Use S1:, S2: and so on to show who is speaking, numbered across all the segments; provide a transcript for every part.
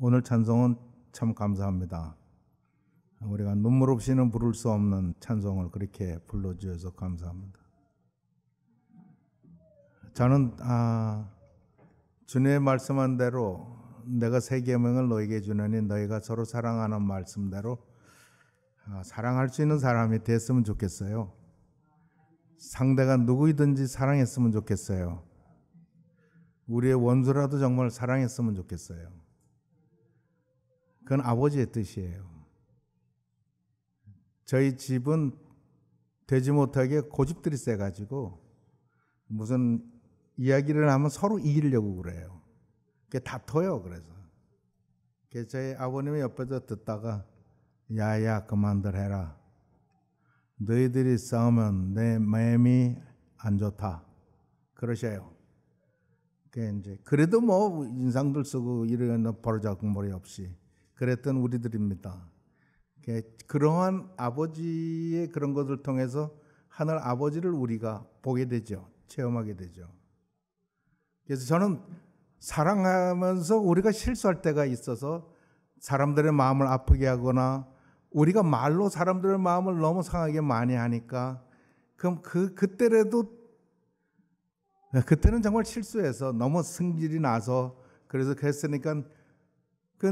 S1: 오늘 찬송은 참 감사합니다. 우리가 눈물 없이는 부를 수 없는 찬송을 그렇게 불러주셔서 감사합니다. 저는 주님의 말씀한 대로 내가 새 계명을 너에게 주노니 너희가 서로 사랑하는 말씀대로 사랑할 수 있는 사람이 됐으면 좋겠어요. 상대가 누구이든지 사랑했으면 좋겠어요. 우리의 원수라도 정말 사랑했으면 좋겠어요. 그건 아버지의 뜻이에요. 저희 집은 되지 못하게 고집들이 세가지고 무슨 이야기를 하면 서로 이기려고 그래요. 그게 다퉈요. 그래서 저희 아버님이 옆에서 듣다가 야야 그만들 해라. 너희들이 싸우면 내 마음이 안 좋다. 그러셔요. 그래도 뭐 인상들 쓰고 이런 버르장머리 없이 그랬던 우리들입니다. 그러한 아버지의 그런 것을 통해서 하늘 아버지를 우리가 보게 되죠. 체험하게 되죠. 그래서 저는 사랑하면서 우리가 실수할 때가 있어서 사람들의 마음을 아프게 하거나 우리가 말로 사람들의 마음을 너무 상하게 많이 하니까 그럼 그때는 정말 실수해서 너무 승질이 나서 그래서 그랬으니까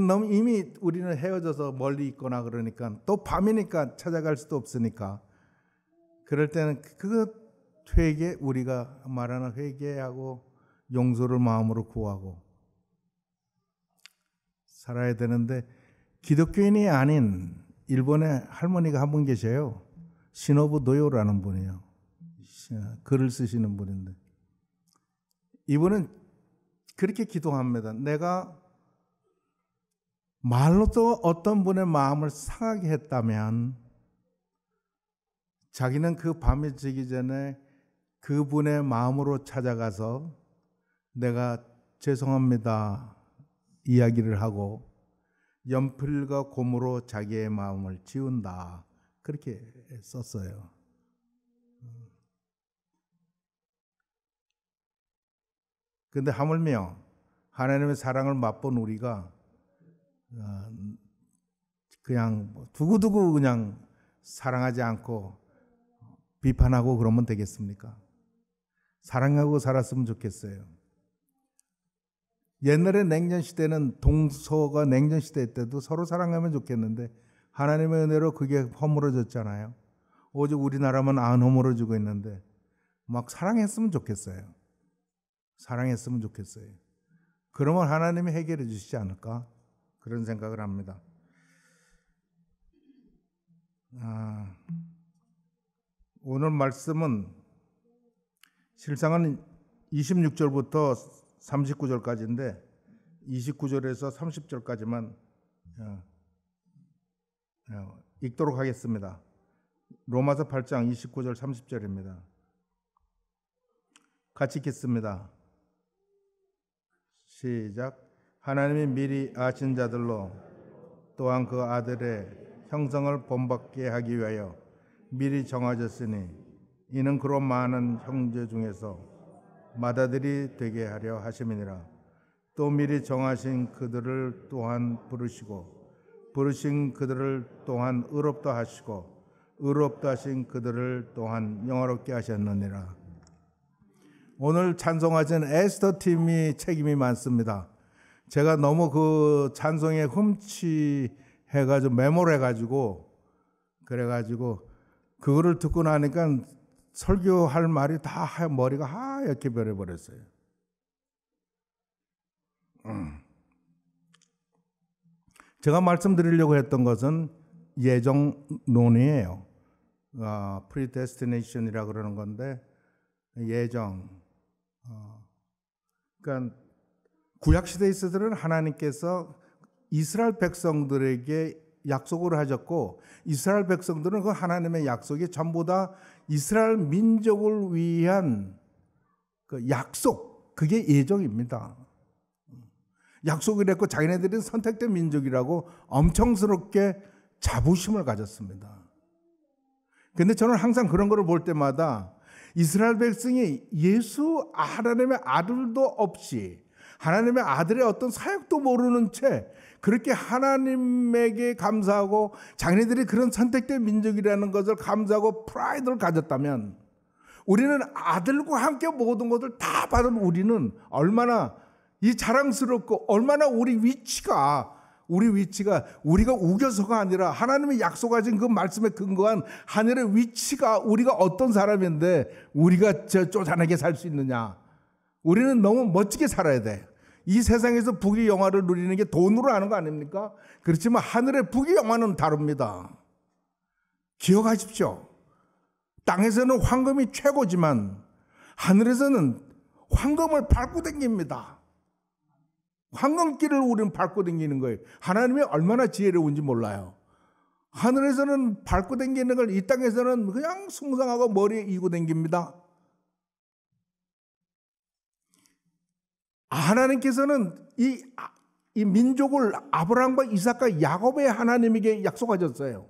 S1: 너무 이미 우리는 헤어져서 멀리 있거나 그러니까 또 밤이니까 찾아갈 수도 없으니까 그럴 때는 우리가 말하는 회개하고 용서를 마음으로 구하고 살아야 되는데 기독교인이 아닌 일본에 할머니가 한 분 계셔요. 시노부 노요라는 분이에요. 글을 쓰시는 분인데 이분은 그렇게 기도합니다. 내가 말로도 어떤 분의 마음을 상하게 했다면 자기는 그 밤이 지기 전에 그분의 마음으로 찾아가서 내가 죄송합니다 이야기를 하고 연필과 고무로 자기의 마음을 지운다. 그렇게 썼어요. 그런데 하물며 하나님의 사랑을 맛본 우리가 그냥 두고두고 그냥 사랑하지 않고 비판하고 그러면 되겠습니까? 사랑하고 살았으면 좋겠어요. 옛날에 냉전시대는 동서가 냉전시대 때도 서로 사랑하면 좋겠는데 하나님의 은혜로 그게 허물어졌잖아요. 오직 우리나라만 안 허물어지고 있는데 막 사랑했으면 좋겠어요. 사랑했으면 좋겠어요. 그러면 하나님이 해결해 주시지 않을까? 그런 생각을 합니다. 오늘 말씀은 실상은 26절부터 39절까지인데 29절에서 30절까지만 읽도록 하겠습니다. 로마서 8장 29절 30절입니다. 같이 읽겠습니다. 시작. 하나님이 미리 아신 자들로 또한 그 아들의 형성을 본받게 하기 위하여 미리 정하셨으니 이는 그로 많은 형제 중에서 맏아들이 되게 하려 하심이니라. 또 미리 정하신 그들을 또한 부르시고 부르신 그들을 또한 의롭다 하시고 의롭다 하신 그들을 또한 영화롭게 하셨느니라. 오늘 찬송하신 에스더 팀이 책임이 많습니다. 제가 너무 그 찬송에 흠취해가지고 메모를 해가지고 그래가지고 그거를 듣고 나니까 설교할 말이 다 머리가 하얗게 변해버렸어요. 제가 말씀드리려고 했던 것은 예정론이에요. predestination이라고 그러는 건데 예정. 그러니까 구약시대에 있어서는 하나님께서 이스라엘 백성들에게 약속을 하셨고 이스라엘 백성들은 그 하나님의 약속이 전부 다 이스라엘 민족을 위한 그 약속, 그게 예정입니다. 약속을 했고 자기네들은 선택된 민족이라고 엄청스럽게 자부심을 가졌습니다. 그런데 저는 항상 그런 거를 볼 때마다 이스라엘 백성이 예수 하나님의 아들도 없이 하나님의 아들의 어떤 사역도 모르는 채 그렇게 하나님에게 감사하고 자기네들이 그런 선택된 민족이라는 것을 감사하고 프라이드를 가졌다면, 우리는 아들과 함께 모든 것을 다 받은 우리는 얼마나 이 자랑스럽고 얼마나 우리 위치가 우리가 우겨서가 아니라 하나님의 약속하신 그 말씀에 근거한 하늘의 위치가 우리가 어떤 사람인데 우리가 쪼잔하게 살 수 있느냐. 우리는 너무 멋지게 살아야 돼. 이 세상에서 부귀 영화를 누리는 게 돈으로 하는 거 아닙니까? 그렇지만 하늘의 부귀 영화는 다릅니다. 기억하십시오. 땅에서는 황금이 최고지만 하늘에서는 황금을 밟고 다닙니다. 황금길을 우리는 밟고 다니는 거예요. 하나님이 얼마나 지혜로운지 몰라요. 하늘에서는 밟고 다니는 걸 이 땅에서는 그냥 숭상하고 머리에 이고 다닙니다. 하나님께서는 이 민족을 아브라함과 이삭과 야곱의 하나님에게 약속하셨어요.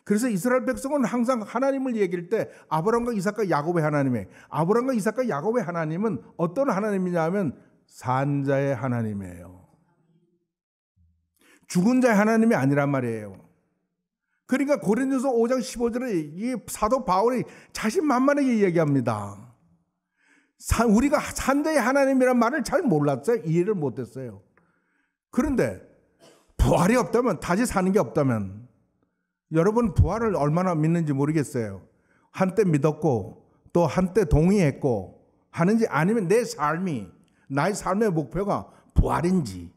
S1: 그래서 이스라엘 백성은 항상 하나님을 얘기할 때 아브라함과 이삭과 야곱의 하나님에, 아브라함과 이삭과 야곱의 하나님은 어떤 하나님이냐 하면 산자의 하나님이에요. 죽은 자의 하나님이 아니란 말이에요. 그러니까 고린도서 5장 15절에 이 사도 바울이 자신만만하게 얘기합니다. 우리가 산자의 하나님이란 말을 잘 몰랐어요. 이해를 못했어요. 그런데 부활이 없다면, 다시 사는 게 없다면, 여러분 부활을 얼마나 믿는지 모르겠어요. 한때 믿었고 또 한때 동의했고 하는지, 아니면 나의 삶의 목표가 부활인지.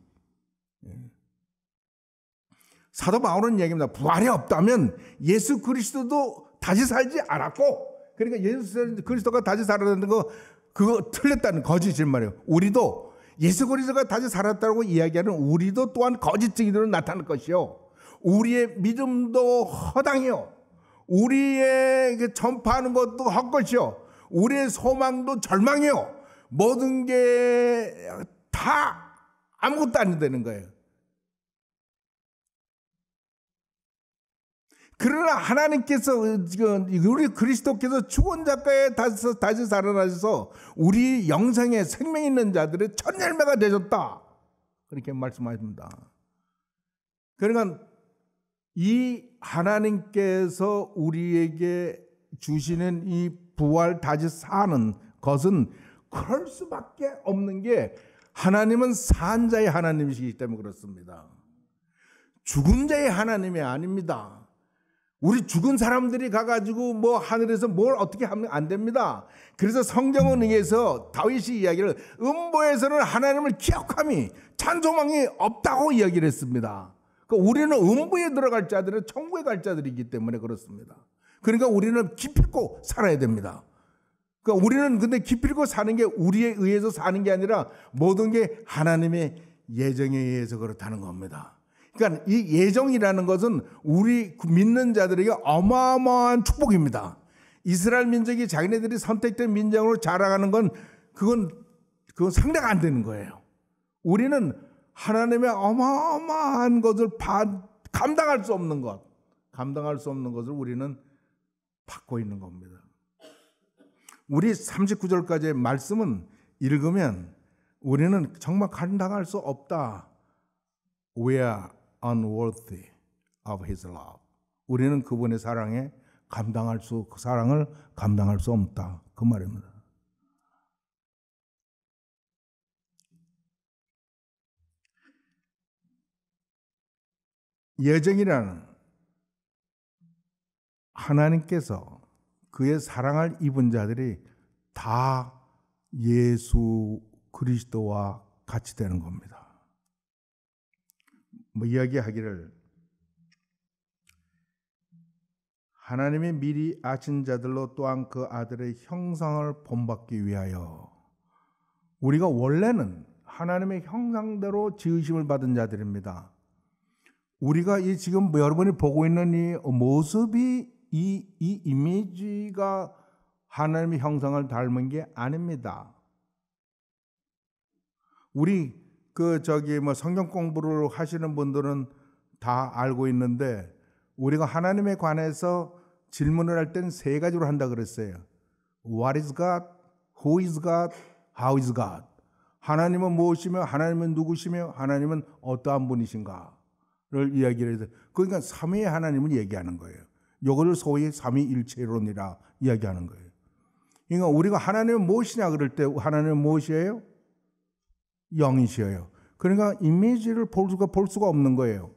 S1: 사도 바울은 얘기합니다. 부활이 없다면 예수 그리스도도 다시 살지 않았고, 그러니까 예수 그리스도가 다시 살았다는 거, 그거 틀렸다는 거짓일 말이에요. 우리도 예수 그리스도가 다시 살았다고 이야기하는 우리도 또한 거짓 증인으로 나타날 것이요, 우리의 믿음도 허당해요. 우리의 전파하는 것도 헛것이요, 우리의 소망도 절망이요. 모든 게 다 아무것도 안 되는 거예요. 그러나 하나님께서, 우리 그리스도께서 죽은 자가에 다시 살아나셔서 우리 영생에 생명 있는 자들의 첫 열매가 되셨다, 그렇게 말씀하십니다. 그러니까 이 하나님께서 우리에게 주시는 이 부활 다시 사는 것은 그럴 수밖에 없는 게, 하나님은 산자의 하나님이시기 때문에 그렇습니다. 죽은 자의 하나님이 아닙니다. 우리 죽은 사람들이 가가지고 뭐 하늘에서 뭘 어떻게 하면 안 됩니다. 그래서 성경은 의해서 다윗이 이야기를, 음부에서는 하나님을 기억함이 찬송함이 없다고 이야기를 했습니다. 그러니까 우리는 음부에 들어갈 자들은 천국에 갈 자들이기 때문에 그렇습니다. 그러니까 우리는 기필코 살아야 됩니다. 그러니까 우리는 근데 기필코 사는 게 우리에 의해서 사는 게 아니라 모든 게 하나님의 예정에 의해서 그렇다는 겁니다. 그러니까 이 예정이라는 것은 우리 믿는 자들에게 어마어마한 축복입니다. 이스라엘 민족이 자기네들이 선택된 민족으로 자라가는 건 그건 상대가 안 되는 거예요. 우리는 하나님의 어마어마한 것을 감당할 수 없는 것을 우리는 받고 있는 겁니다. 우리 39절까지의 말씀은 읽으면 우리는 정말 감당할 수 없다. We are unworthy of His love. 우리는 그분의 사랑을 감당할 수 없다, 그 말입니다. 예정이라는, 하나님께서 그의 사랑을 입은 자들이 다 예수 그리스도와 같이 되는 겁니다. 이야기하기를, 하나님이 미리 아신 자들로 또한 그 아들의 형상을 본받기 위하여, 우리가 원래는 하나님의 형상대로 지으심을 받은 자들입니다. 우리가 지금 여러분이 보고 있는 이 모습이, 이 이미지가 하나님의 형상을 닮은 게 아닙니다. 우리 성경 공부를 하시는 분들은 다 알고 있는데, 우리가 하나님에 관해서 질문을 할 때는 세 가지로 한다 그랬어요. What is God? Who is God? How is God? 하나님은 무엇이며 하나님은 누구시며 하나님은 어떠한 분이신가를 이야기를 해서 그러니까 삼위의 하나님을 얘기하는 거예요. 이거를 소위 삼위일체론이라 이야기하는 거예요. 그러니까 우리가 하나님은 무엇이냐 그럴 때 하나님은 무엇이에요? 영이시여요. 그러니까 이미지를 볼 수가 없는 거예요.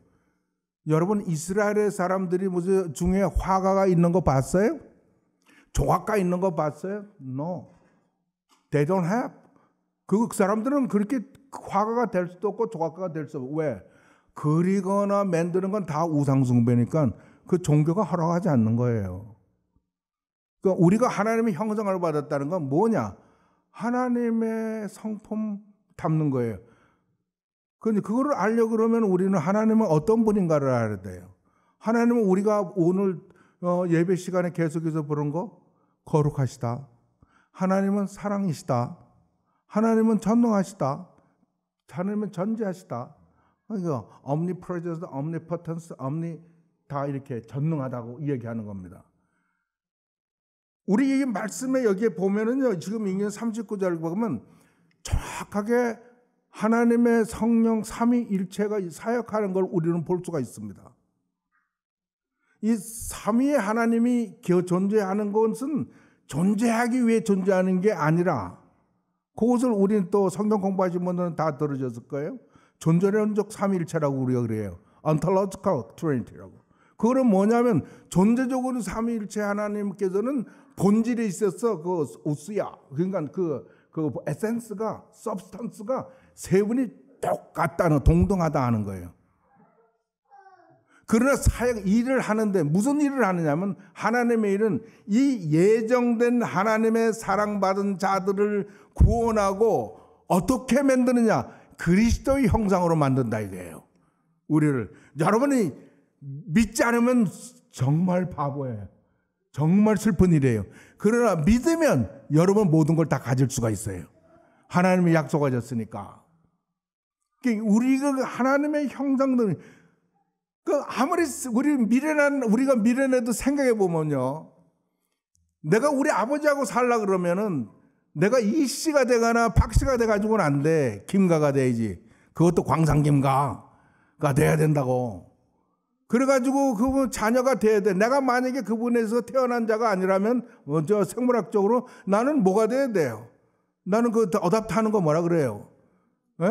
S1: 여러분 이스라엘의 사람들이 무슨 중에 화가가 있는 거 봤어요? 조각가 있는 거 봤어요? No. They don't have. 그 사람들은 그렇게 화가가 될 수도 없고 조각가가 될 수 없고 왜? 그리거나 만드는 건 다 우상숭배니까 그 종교가 허락하지 않는 거예요. 그러니까 우리가 하나님의 형상을 받았다는 건 뭐냐? 하나님의 성품 담는 거예요. 그런데 그거를 알려고 그러면 우리는 하나님은 어떤 분인가를 알아야 돼요. 하나님은 우리가 오늘 예배 시간에 계속해서 부른 거 거룩하시다. 하나님은 사랑이시다. 하나님은 전능하시다. 하나님은 전지하시다. 그러니까 omnipresence, omnipotence, 다 이렇게 전능하다고 이야기하는 겁니다. 우리 이 말씀에 여기에 보면은요, 지금 읽는 39절 보면 정확하게 하나님의 성령 삼위일체가 사역하는 걸 우리는 볼 수가 있습니다. 이 삼위의 하나님이 존재하는 것은 존재하기 위해 존재하는 게 아니라 그것을 우리는 또 성경 공부하신 분들은 다 들으셨을 거예요. 존재론적 삼위일체라고 우리가 그래요. Ontological Trinity라고. 그거는 뭐냐면 존재적으로 삼위일체 하나님께서는 본질에 있어서 그 우스야, 그러니까 그 에센스가, substance가 세 분이 똑같다는, 동등하다 하는 거예요. 그러나 일을 하는데 무슨 일을 하느냐면 하나님의 일은 이 예정된 하나님의 사랑받은 자들을 구원하고 어떻게 만드느냐? 그리스도의 형상으로 만든다 이거예요. 우리를. 여러분이 믿지 않으면 정말 바보예요. 정말 슬픈 일이에요. 그러나 믿으면 여러분 모든 걸 다 가질 수가 있어요. 하나님이 약속하셨으니까. 우리가 하나님의 형상들, 아무리 우리가 미련해도 생각해 보면요, 내가 우리 아버지하고 살라 그러면은 내가 이 씨가 되거나 박 씨가 돼 가지고는 안 돼. 김가가 돼야지. 그것도 광상김가가 돼야 된다고. 그래가지고 그분 자녀가 돼야 돼. 내가 만약에 그분에서 태어난 자가 아니라면 저 생물학적으로 나는 뭐가 돼야 돼요? 나는 그 어답트하는 거 뭐라 그래요? 에?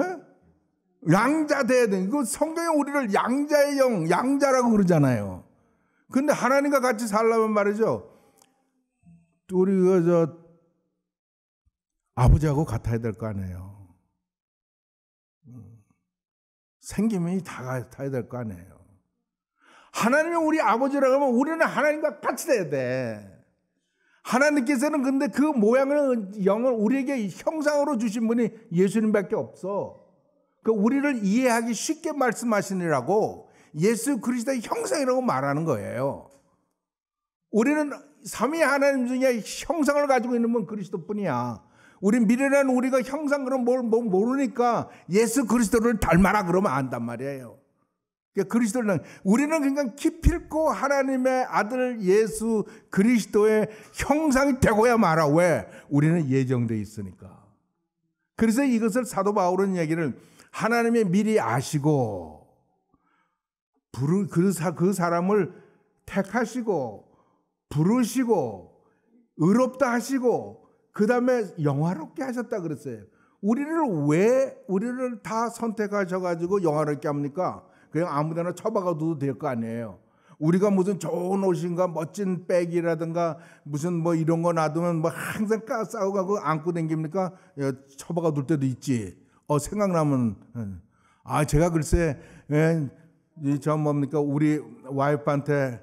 S1: 양자 돼야 돼. 그 성경에 우리를 양자의 영, 양자라고 그러잖아요. 근데 하나님과 같이 살려면 말이죠. 우리가 아버지하고 같아야 될 거 아니에요. 생김이 다 같아야 될 거 아니에요. 하나님이 우리 아버지라고 하면 우리는 하나님과 같이 돼야 돼. 하나님께서는 근데 그 모양을, 영을 우리에게 형상으로 주신 분이 예수님밖에 없어. 그 우리를 이해하기 쉽게 말씀하시느라고 예수 그리스도의 형상이라고 말하는 거예요. 우리는 삼위 하나님 중에 형상을 가지고 있는 분 그리스도뿐이야. 우리 미련한 우리가 형상 그런 뭘 모르니까 예수 그리스도를 닮아라 그러면 안단 말이에요. 그리스도는 우리는 그냥 기필코 하나님의 아들 예수 그리스도의 형상이 되고야 말아. 왜? 우리는 예정되어 있으니까. 그래서 이것을 사도 바울은 얘기를 하나님의 미리 아시고 그 사람을 택하시고 부르시고 의롭다 하시고 그 다음에 영화롭게 하셨다 그랬어요. 우리를 다 선택하셔가지고 영화롭게 합니까? 그냥 아무데나 처박아둬도 될 거 아니에요. 우리가 무슨 좋은 옷인가 멋진 백이라든가 무슨 뭐 이런 거 놔두면 뭐 항상 싸우고 안고 다닙니까? 처박아둘 때도 있지. 생각나면 제가 글쎄 저 뭡니까 우리 와이프한테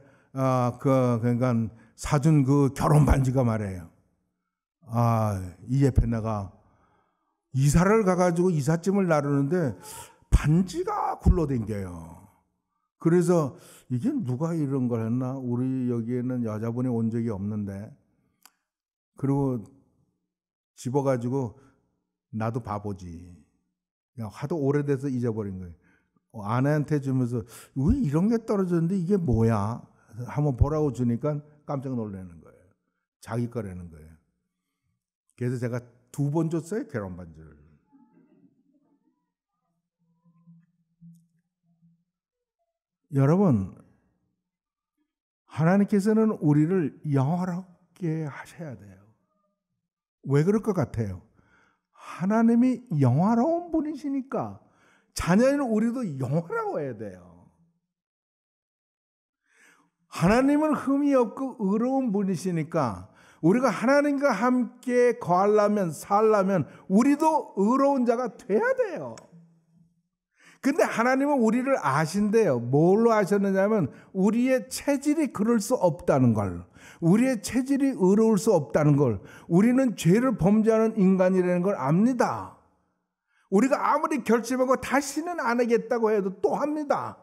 S1: 그러니까 사준 그 결혼 반지가 말이에요. 이 옆에 내가 이사를 가가지고 이삿짐을 나르는데 반지가 굴러댕겨요. 그래서 이게 누가 이런 걸 했나? 우리 여기에는 여자분이 온 적이 없는데. 그리고 집어가지고 나도 바보지. 그냥 하도 오래돼서 잊어버린 거예요. 아내한테 주면서 왜 이런 게 떨어졌는데 이게 뭐야? 한번 보라고 주니까 깜짝 놀라는 거예요. 자기 거라는 거예요. 그래서 제가 2번 줬어요. 결혼 반지를. 여러분, 하나님께서는 우리를 영화롭게 하셔야 돼요. 왜 그럴 것 같아요? 하나님이 영화로운 분이시니까 자녀인 우리도 영화로워야 돼요. 하나님은 흠이 없고 의로운 분이시니까 우리가 하나님과 함께 거하려면 살려면 우리도 의로운 자가 돼야 돼요. 근데 하나님은 우리를 아신대요. 뭘로 아셨느냐면 우리의 체질이 그럴 수 없다는 걸, 우리의 체질이 의로울 수 없다는 걸, 우리는 죄를 범죄하는 인간이라는 걸 압니다. 우리가 아무리 결심하고 다시는 안 하겠다고 해도 또 합니다.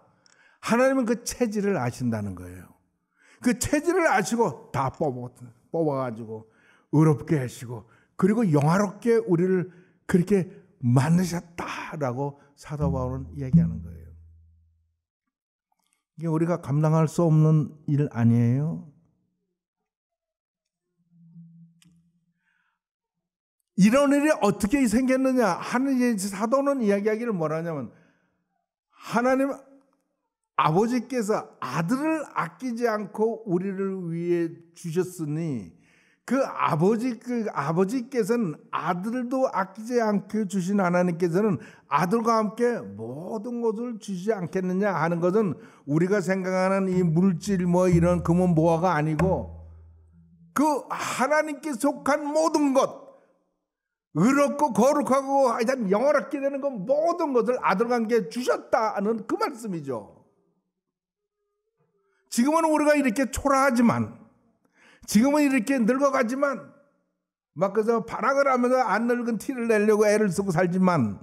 S1: 하나님은 그 체질을 아신다는 거예요. 그 체질을 아시고 다 뽑아가지고 의롭게 하시고 그리고 영화롭게 우리를 그렇게 만드셨다라고 사도 바울은 얘기하는 거예요. 이게 우리가 감당할 수 없는 일 아니에요? 이런 일이 어떻게 생겼느냐 하는 사도는 이야기하기를 뭐라냐면 하나님 아버지께서 아들을 아끼지 않고 우리를 위해 주셨으니 그 아버지께서는 아들도 아끼지 않게 주신 하나님께서는 아들과 함께 모든 것을 주시지 않겠느냐 하는 것은 우리가 생각하는 이 물질 뭐 이런 금은 보화가 아니고 그 하나님께 속한 모든 것 의롭고 거룩하고 하여튼 영원하게 되는 것 모든 것을 아들과 함께 주셨다는 그 말씀이죠. 지금은 우리가 이렇게 초라하지만 지금은 이렇게 늙어가지만 막 그래서 발악을 하면서 안 늙은 티를 내려고 애를 쓰고 살지만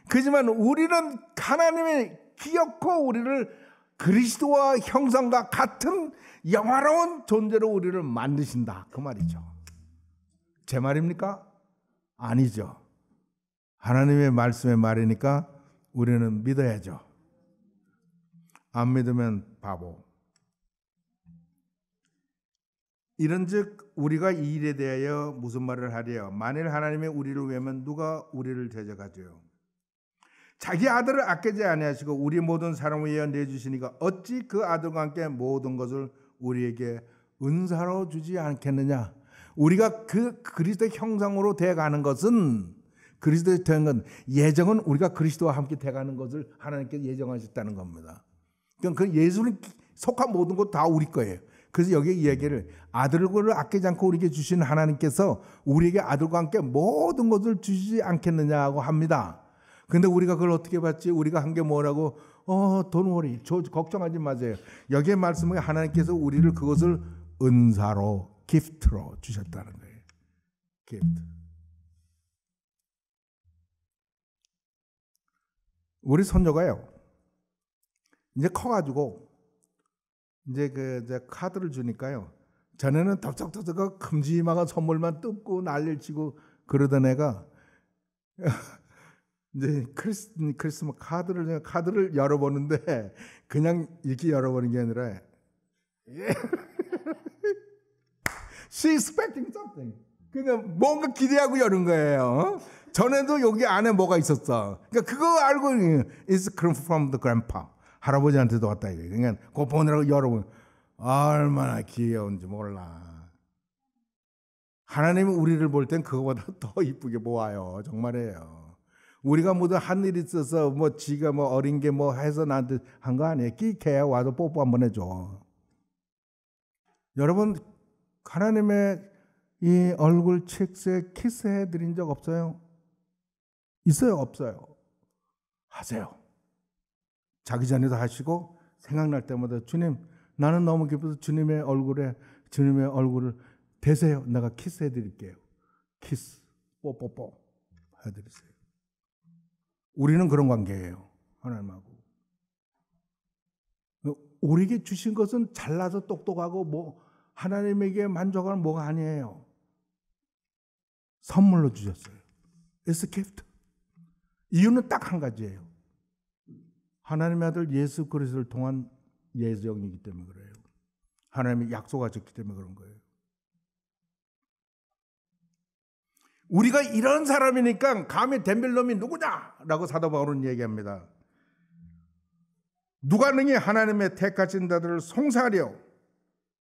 S1: 그지만 우리는 하나님의 기억고 우리를 그리스도와 형상과 같은 영화로운 존재로 우리를 만드신다 그 말이죠. 제 말입니까? 아니죠. 하나님의 말씀의 말이니까 우리는 믿어야죠. 안 믿으면 바보. 이런즉 우리가 이 일에 대하여 무슨 말을 하랴? 만일 하나님이 우리를 위하면 누가 우리를 대적하죠? 자기 아들을 아끼지 아니하시고 우리 모든 사람을 위하여 내주시니까 어찌 그 아들과 함께 모든 것을 우리에게 은사로 주지 않겠느냐? 우리가 그 그리스도의 형상으로 돼가는 것은 그리스도의 된 건 예정은 우리가 그리스도와 함께 돼가는 것을 하나님께서 예정하셨다는 겁니다. 그러니까 그 예수는 속한 모든 것 다 우리 거예요. 그래서 여기 이야기를 아들을 아끼지 않고 우리에게 주신 하나님께서 우리에게 아들과 함께 모든 것을 주시지 않겠느냐고 합니다. 근데 우리가 그걸 어떻게 받지? 우리가 한 게 뭐라고? Don't worry. 걱정하지 마세요. 여기에 말씀은 하나님께서 우리를 그것을 은사로, 기프트로 주셨다는 거예요. 기프트. 우리 손녀가요. 이제 커가지고 이제 카드를 주니까요. 전에는 덥석덥석 큼지막한 선물만 뜯고 난리를 치고 그러던 애가 이제 크리스마스 카드를 열어보는데 그냥 이렇게 열어보는 게 아니라 She's expecting something. 그러니까 뭔가 기대하고 여는 거예요. 전에도 여기 안에 뭐가 있었어. 그러니까 그거 알고 It's from the grandpa. 할아버지한테도 왔다 이거. 그러니까 그거 보느라고 열어보면 얼마나 귀여운지 몰라. 하나님은 우리를 볼 땐 그거보다 더 이쁘게 보아요. 정말이에요. 우리가 모두 한 일 있어서 뭐 지가 뭐 어린 게 뭐 해서 나한테 한 거 아니에요. 끼케야 와서 뽀뽀 한번 해줘. 여러분 하나님의 이 얼굴 칙스에 키스해 드린 적 없어요? 있어요? 없어요? 하세요. 자기 전에도 하시고 생각날 때마다 주님 나는 너무 기뻐서 주님의 얼굴을 대세요. 내가 키스해 드릴게요. 키스 뽀뽀뽀 해드리세요. 우리는 그런 관계예요. 하나님하고. 우리에게 주신 것은 잘나서 똑똑하고 뭐 하나님에게 만족하는 뭐가 아니에요. 선물로 주셨어요. It's a gift. 이유는 딱 한 가지예요. 하나님의 아들 예수 그리스도를 통한 예정이기 때문에 그래요. 하나님이 약속하셨기 때문에 그런 거예요. 우리가 이런 사람이니까 감히 덤빌 놈이 누구냐라고 사도 바울은 얘기합니다. 누가 능히 하나님의 택하신 자들을 송사하려.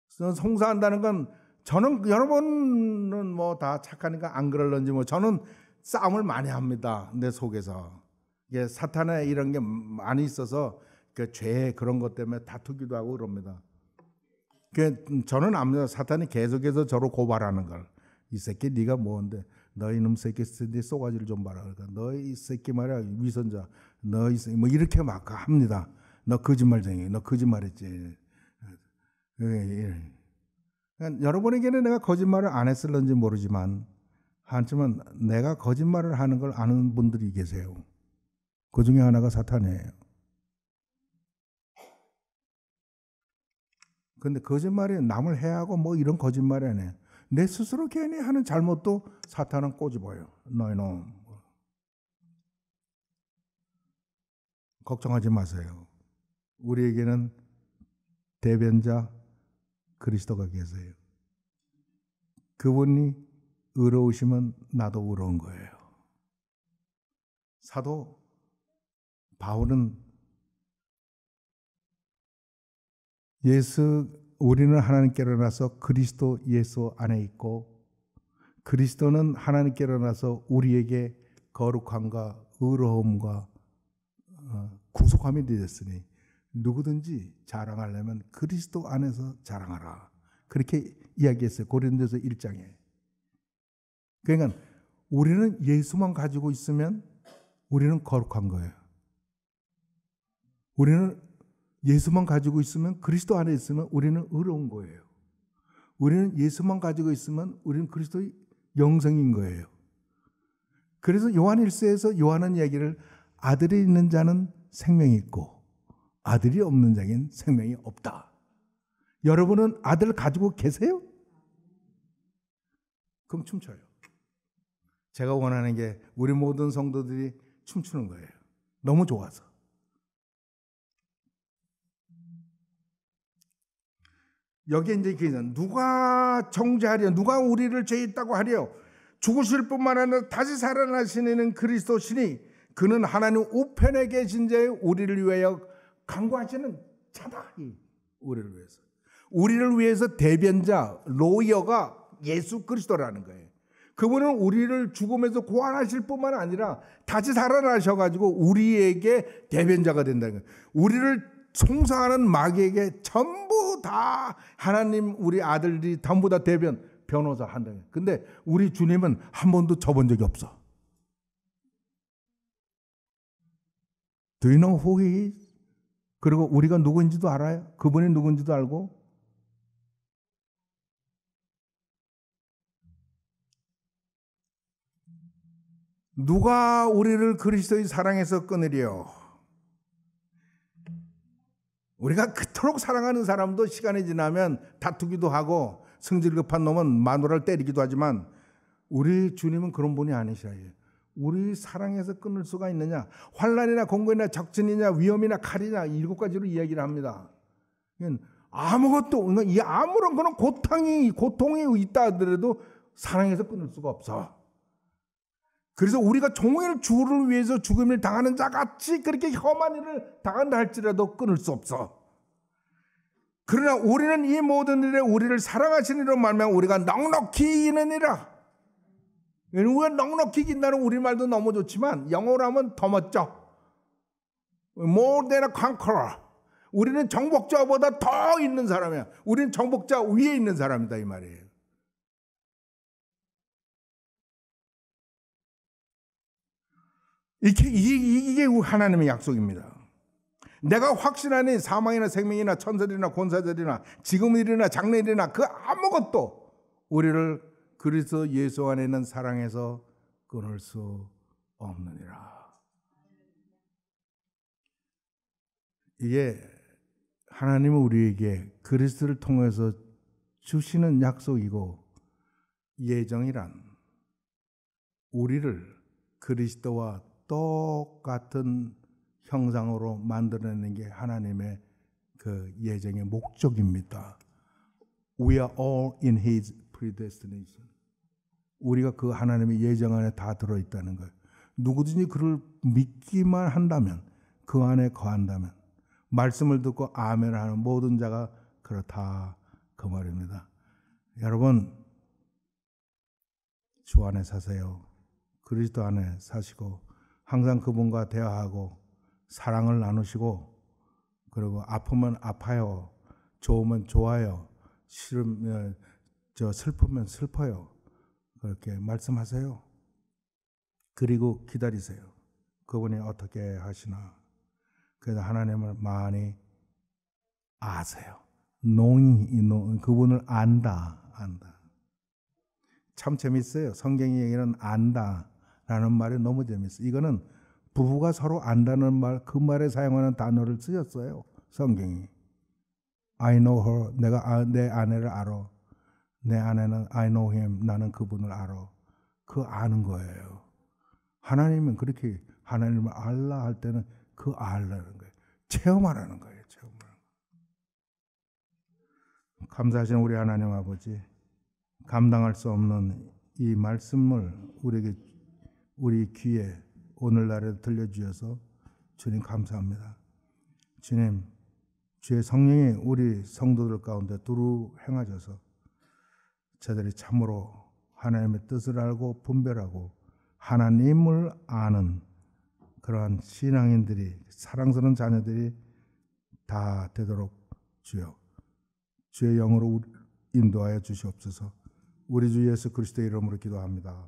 S1: 송사한다는 건 저는 여러분은 뭐 다 착하니까 안 그럴런지 뭐 저는 싸움을 많이 합니다. 내 속에서. 이게 사탄의 이런 게 많이 있어서 그 죄 그런 것 때문에 다투기도 하고 그럽니다. 저는 압니다. 사탄이 계속해서 저를 고발하는 걸. 이 새끼 네가 뭔데? 너 이놈 새끼 네 쏘가지를 좀 봐라. 그러니까 너 이 새끼 말이야 위선자. 너 뭐 이렇게 막 합니다. 너 거짓말쟁이. 너 거짓말했지. 그러니까 여러분에게는 내가 거짓말을 안 했을런지 모르지만 하지만 내가 거짓말을 하는 걸 아는 분들이 계세요. 그 중에 하나가 사탄이에요. 근데 거짓말이 남을 해하고 뭐 이런 거짓말이 아니에요. 내 스스로 괜히 하는 잘못도 사탄은 꼬집어요. 너희놈. 걱정하지 마세요. 우리에게는 대변자 그리스도가 계세요. 그분이 의로우시면 나도 의로운 거예요. 사도 바울은 우리는 하나님께로 나서 그리스도 예수 안에 있고 그리스도는 하나님께로 나서 우리에게 거룩함과 의로움과 구속함이 되었으니 누구든지 자랑하려면 그리스도 안에서 자랑하라. 그렇게 이야기했어요. 고린도서 1장에. 그러니까 우리는 예수만 가지고 있으면 우리는 거룩한 거예요. 우리는 예수만 가지고 있으면 그리스도 안에 있으면 우리는 의로운 거예요. 우리는 예수만 가지고 있으면 우리는 그리스도의 영성인 거예요. 그래서 요한 1서에서 요한은 이야기를 아들이 있는 자는 생명이 있고 아들이 없는 자에겐 생명이 없다. 여러분은 아들 가지고 계세요? 그럼 춤춰요. 제가 원하는 게 우리 모든 성도들이 춤추는 거예요. 너무 좋아서. 여기에 이제 누가 정죄하려, 누가 우리를 죄 있다고 하려, 죽으실 뿐만 아니라 다시 살아나시는 그리스도시니 그는 하나님 우편에 계신 자의 우리를 위하여 간구하시는 자다. 우리를 위해서. 우리를 위해서 대변자, 로이어가 예수 그리스도라는 거예요. 그분은 우리를 죽음에서 구원하실 뿐만 아니라 다시 살아나셔가지고 우리에게 대변자가 된다는 거예요. 우리를 송사하는 마귀에게 전부 다 하나님 우리 아들들이 전부 다 변호사 한다는 거예요. 근데 우리 주님은 한 번도 져본 적이 없어. Do you know who he is? 그리고 우리가 누구인지도 알아요? 그분이 누구인지도 알고? 누가 우리를 그리스도의 사랑에서 끊으려? 우리가 그토록 사랑하는 사람도 시간이 지나면 다투기도 하고 성질 급한 놈은 마누라를 때리기도 하지만 우리 주님은 그런 분이 아니셔요. 우리 사랑에서 끊을 수가 있느냐? 환난이나 공고이나 적진이냐 위험이나 칼이냐 7가지로 이야기를 합니다. 아무것도 아무런 그런 고통이 있다 하더라도 사랑에서 끊을 수가 없어. 그래서 우리가 종일 주를 위해서 죽음을 당하는 자같이 그렇게 험한 일을 당한다 할지라도 끊을 수 없어. 그러나 우리는 이 모든 일에 우리를 사랑하시는 이로 말하면 우리가 넉넉히 이기느니라. 우리가 넉넉히 이긴다는 우리말도 너무 좋지만 영어로 하면 더 멋져. More than a conqueror. 우리는 정복자보다 더 있는 사람이야. 우리는 정복자 위에 있는 사람이다 이 말이에요. 이게 하나님의 약속입니다. 내가 확신하니 사망이나 생명이나 천사들이나 권사들이나 지금 일이나 장래일이나 그 아무것도 우리를 그리스도 예수 안에 있는 사랑에서 끊을 수 없느니라. 이게 하나님은 우리에게 그리스도를 통해서 주시는 약속이고 예정이란 우리를 그리스도와 똑같은 형상으로 만들어내는 게 하나님의 그 예정의 목적입니다. We are all in His predestination. 우리가 그 하나님의 예정 안에 다 들어있다는 거예요. 누구든지 그를 믿기만 한다면, 그 안에 거한다면 말씀을 듣고 아멘 하는 모든 자가 그렇다 그 말입니다. 여러분 주 안에 사세요. 그리스도 안에 사시고 항상 그분과 대화하고 사랑을 나누시고 그리고 아프면 아파요. 좋으면 좋아요. 싫으면 슬프면 슬퍼요. 그렇게 말씀하세요. 그리고 기다리세요. 그분이 어떻게 하시나. 그래서 하나님을 많이 아세요. 그분을 안다. 참 재밌어요. 성경이 얘기는 안다라는 말이 너무 재밌어요. 이거는 부부가 서로 안다는 말, 그 말에 사용하는 단어를 쓰였어요. 성경이. I know her. 내가 내 아내를 알아. 내 아내는 I know him. 나는 그분을 알아. 그 아는 거예요. 하나님은 그렇게 하나님을 알라 할 때는 그 알라는 거예요. 체험하라는 거예요. 감사하신 우리 하나님 아버지, 감당할 수 없는 이 말씀을 우리에게 우리 귀에 오늘날에 들려주셔서 주님 감사합니다. 주님, 주의 성령이 우리 성도들 가운데 두루 행하셔서 저들이 참으로 하나님의 뜻을 알고 분별하고 하나님을 아는 그러한 신앙인들이, 사랑스러운 자녀들이 다 되도록 주여 주의 영으로 인도하여 주시옵소서. 우리 주 예수 그리스도의 이름으로 기도합니다.